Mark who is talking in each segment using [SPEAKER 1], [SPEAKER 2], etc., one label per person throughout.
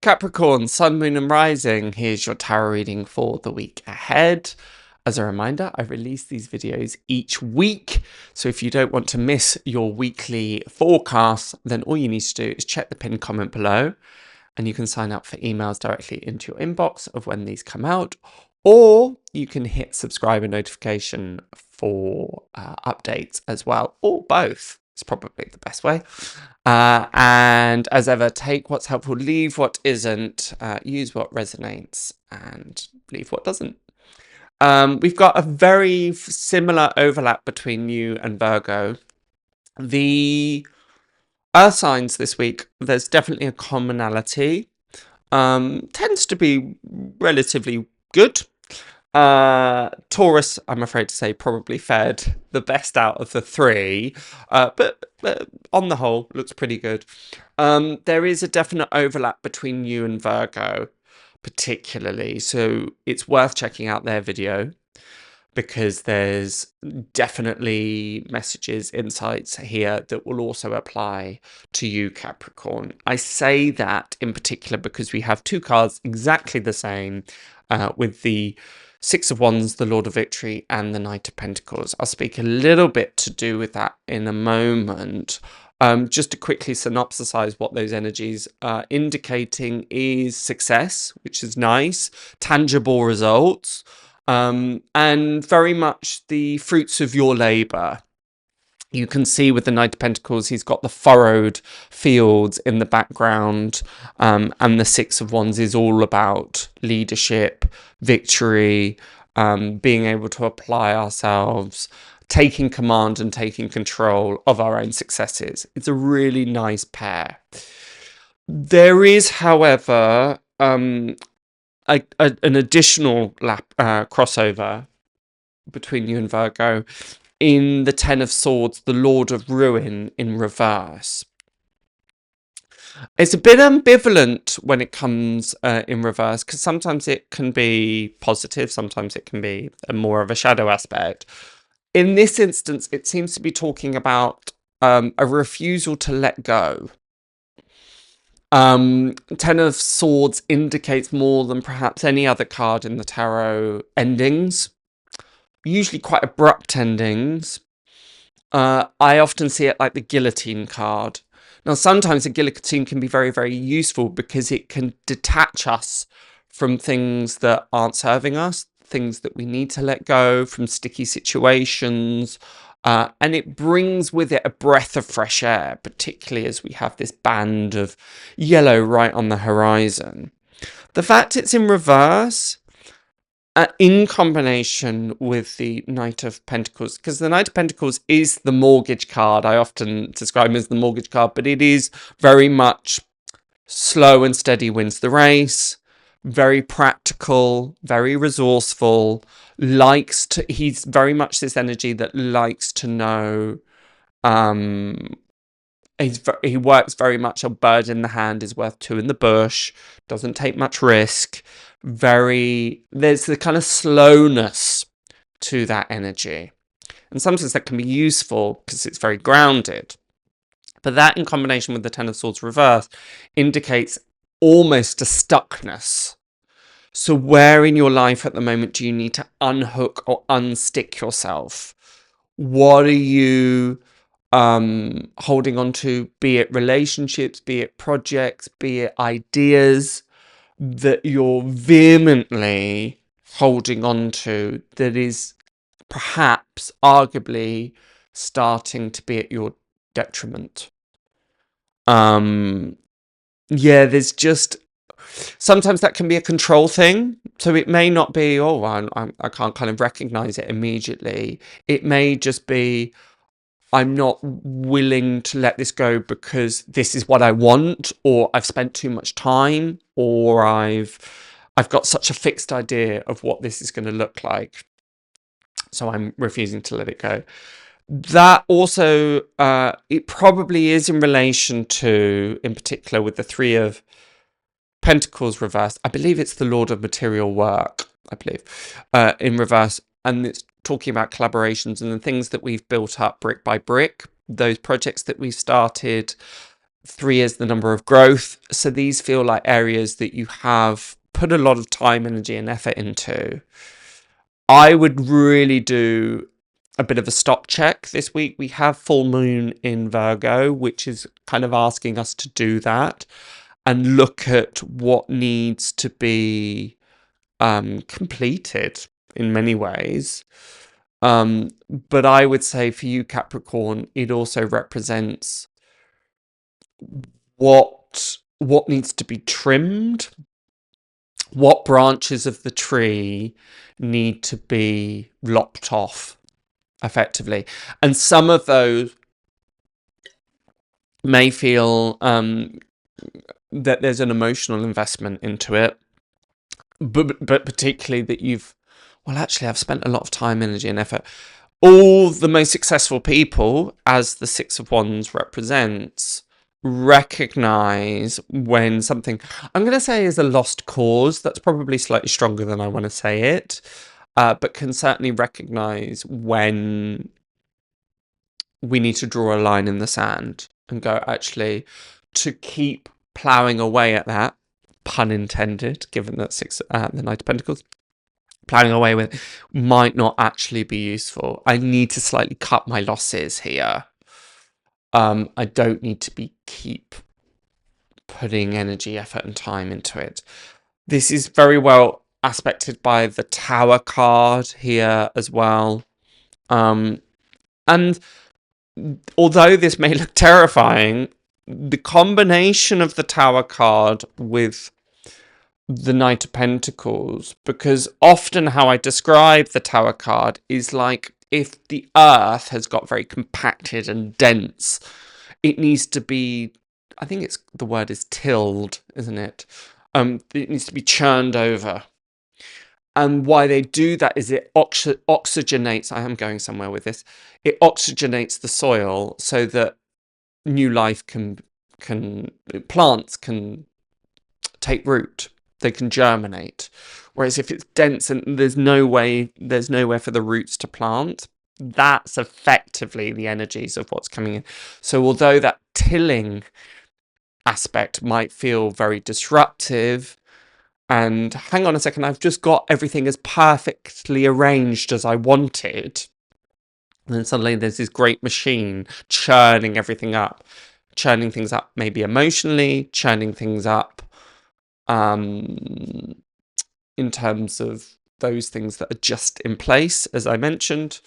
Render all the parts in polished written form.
[SPEAKER 1] Capricorn, Sun, Moon and Rising, here's your tarot reading for the week ahead. As a reminder, I release these videos each week, so if you don't want to miss your weekly forecast, then all you need to do is check the pinned comment below, and you can sign up for emails directly into your inbox of when these come out, or you can hit subscribe and notification for updates as well, or both. It's probably the best way. And as ever, take what's helpful, leave what isn't, use what resonates, and leave what doesn't. We've got a very similar overlap between you and Virgo. The Earth signs this week, there's definitely a commonality. Tends to be relatively good. Taurus, I'm afraid to say, probably fared the best out of the three, but on the whole, looks pretty good. There is a definite overlap between you and Virgo, particularly, so it's worth checking out their video, because there's definitely messages, insights here that will also apply to you, Capricorn. I say that in particular because we have two cards exactly the same, with the Six of Wands, the Lord of Victory, and the Knight of Pentacles. I'll speak a little bit to do with that in a moment. Just to quickly synopsisize what those energies are indicating is success, which is nice, tangible results, and very much the fruits of your labour. You can see with the Knight of Pentacles, he's got the furrowed fields in the background, and the Six of Wands is all about leadership, victory, being able to apply ourselves, taking command and taking control of our own successes. It's a really nice pair. There is, however, an additional crossover between you and Virgo in the Ten of Swords, the Lord of Ruin in reverse. It's a bit ambivalent when it comes in reverse, because sometimes it can be positive, sometimes it can be more of a shadow aspect. In this instance, it seems to be talking about a refusal to let go. Ten of Swords indicates more than perhaps any other card in the tarot endings. Usually quite abrupt endings. I often see it like the guillotine card. Now, sometimes a guillotine can be very, very useful because it can detach us from things that aren't serving us, things that we need to let go, from sticky situations, and it brings with it a breath of fresh air, particularly as we have this band of yellow right on the horizon. The fact it's in reverse, in combination with the Knight of Pentacles, because the Knight of Pentacles is the mortgage card. I often describe him as the mortgage card, but it is very much slow and steady wins the race, very practical, very resourceful, he's very much this energy that likes to know, he works very much a bird in the hand is worth two in the bush, doesn't take much risk. There's the kind of slowness to that energy, and sometimes that can be useful because it's very grounded, but that in combination with the Ten of Swords reverse indicates almost a stuckness. So where in your life at the moment do you need to unhook or unstick yourself? What are you holding on to, be it relationships, be it projects, be it ideas that you're vehemently holding on to, that is perhaps arguably starting to be at your detriment? Yeah, there's just sometimes that can be a control thing. So it may not be, oh, I can't kind of recognize it immediately. It may just be, I'm not willing to let this go because this is what I want, or I've spent too much time, or I've got such a fixed idea of what this is going to look like, so I'm refusing to let it go. That also, it probably is in relation to, in particular, with the Three of Pentacles reversed. I believe it's the Lord of Material Work, I believe, in reverse, and it's talking about collaborations and the things that we've built up brick by brick, those projects that we've started, 3 is the number of growth. So these feel like areas that you have put a lot of time, energy, and effort into. I would really do a bit of a stock check this week. We have full moon in Virgo, which is kind of asking us to do that and look at what needs to be completed in many ways. But I would say for you, Capricorn, it also represents what needs to be trimmed, what branches of the tree need to be lopped off effectively. And some of those may feel that there's an emotional investment into it, but particularly that I've spent a lot of time, energy, and effort. All the most successful people, as the Six of Wands represents, recognize when something, I'm going to say, is a lost cause. That's probably slightly stronger than I want to say it, but can certainly recognize when we need to draw a line in the sand and go, actually, to keep ploughing away at that, pun intended, given that the Knight of Pentacles, ploughing away with, might not actually be useful. I need to slightly cut my losses here. I don't need to keep putting energy, effort, and time into it. This is very well aspected by the Tower card here as well. And although this may look terrifying, the combination of the Tower card with the Knight of Pentacles, because often how I describe the Tower card is like if the earth has got very compacted and dense, it needs to be, I think the word is tilled, isn't it? It needs to be churned over. And why they do that is it oxygenates, I am going somewhere with this, it oxygenates the soil so that new life plants can take root, they can germinate. Whereas if it's dense and there's nowhere for the roots to plant, that's effectively the energies of what's coming in. So although that tilling aspect might feel very disruptive, and hang on a second, I've just got everything as perfectly arranged as I wanted, and then suddenly there's this great machine churning everything up, churning things up maybe emotionally, churning things up in terms of those things that are just in place, as I mentioned,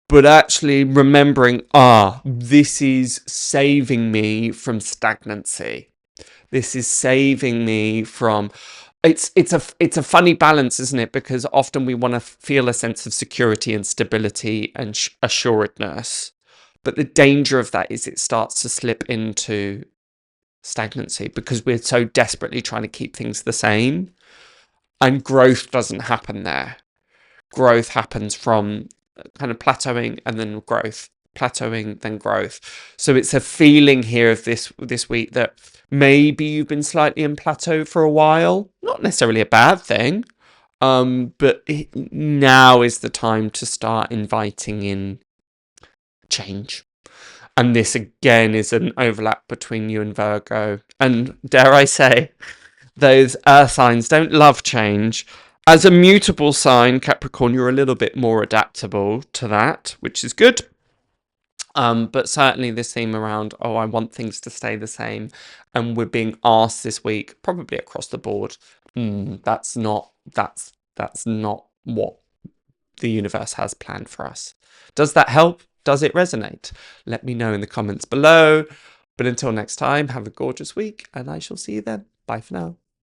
[SPEAKER 1] but actually remembering, this is saving me from stagnancy. This is saving me from, it's a funny balance, isn't it? Because often we want to feel a sense of security and stability and assuredness. But the danger of that is it starts to slip into stagnancy because we're so desperately trying to keep things the same. And growth doesn't happen there. Growth happens from kind of plateauing and then growth. Plateauing, then growth. So it's a feeling here of this week that maybe you've been slightly in plateau for a while. Not necessarily a bad thing, but now is the time to start inviting in change. And this again is an overlap between you and Virgo. And dare I say, those earth signs don't love change. As a mutable sign, Capricorn, you're a little bit more adaptable to that, which is good. But certainly this theme around, I want things to stay the same, and we're being asked this week, probably across the board, that's not what the universe has planned for us. Does that help? Does it resonate? Let me know in the comments below. But until next time, have a gorgeous week, and I shall see you then. Bye for now.